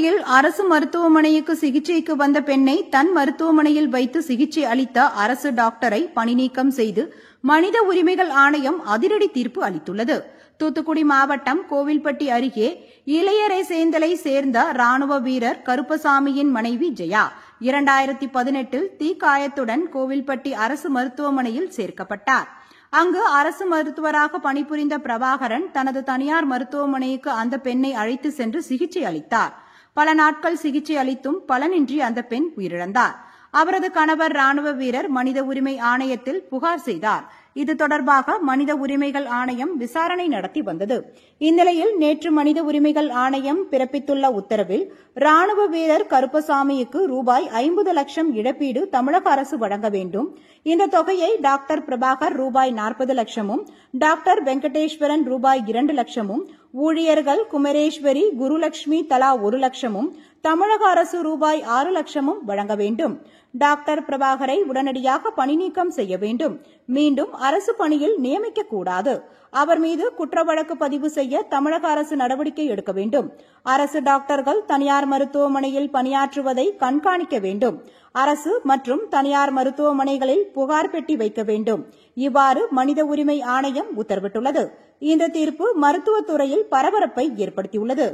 தூத்துக்குடியில் அரசு மருத்துவமனைக்கு சிகிச்சைக்கு வந்த பெண்ணை தன் மருத்துவமனையில் வைத்து சிகிச்சை அளித்த அரசு டாக்டரை பணிநீக்கம் செய்து மனித உரிமைகள் ஆணையம் அதிரடி தீர்ப்பு அளித்துள்ளது. தூத்துக்குடி மாவட்டம் கோவில்பட்டி அருகே இளையரைசேந்தலை சேர்ந்த ராணுவ வீரர் கருப்பசாமியின் மனைவி ஜெயா 2018 தீக்காயத்துடன் கோவில்பட்டி அரசு மருத்துவமனையில் சேர்க்கப்பட்டார். அங்கு அரசு மருத்துவராக பணிபுரிந்த பிரபாகரன் தனது தனியார் மருத்துவமனைக்கு அந்த பெண்ணை அழைத்து சென்று சிகிச்சை அளித்தார். பல நாட்கள் சிகிச்சை அளித்தும் பலனின்றி அந்த பெண் உயிரிழந்தார். அவரது கணவர் ராணுவ வீரர் மனித உரிமை ஆணையத்தில் புகார் செய்தார். இது தொடர்பாக மனித உரிமைகள் ஆணையம் விசாரணை நடத்தி வந்தது. இந்நிலையில் நேற்று மனித உரிமைகள் ஆணையம் பிறப்பித்துள்ள உத்தரவில் ராணுவ வீரர் கருப்பசாமிக்கு ரூபாய் 50 லட்சம் இழப்பீடு தமிழக அரசு வழங்க வேண்டும். இந்த தொகையை டாக்டர் பிரபாகர் ரூபாய் 40 லட்சமும், டாக்டர் வெங்கடேஸ்வரன் ரூபாய் 2 லட்சமும், ஊழியர்கள் குமரேஸ்வரி, குருலட்சுமி தலா 1 லட்சமும், தமிழக அரசு ரூபாய் 6 லட்சமும் வழங்க வேண்டும். டாக்டர் பிரபாகரை உடனடியாக பணிநீக்கம் செய்ய வேண்டும். மீண்டும் அரசு பணியில் நியமிக்கக்கூடாது. அவர் மீது குற்ற வழக்கு பதிவு செய்ய தமிழக அரசு நடவடிக்கை எடுக்க வேண்டும். அரசு டாக்டர்கள் தனியார் மருத்துவமனையில் பணியாற்றுவதை கண்காணிக்க வேண்டும். அரசு மற்றும் தனியார் மருத்துவமனைகளில் புகார் பெட்டி வைக்க வேண்டும். இவ்வாறு மனித உரிமை ஆணையம் உத்தரவிட்டுள்ளது. இந்த தீர்ப்பு மருத்துவத்துறையில் பரபரப்பை ஏற்படுத்தியுள்ளது.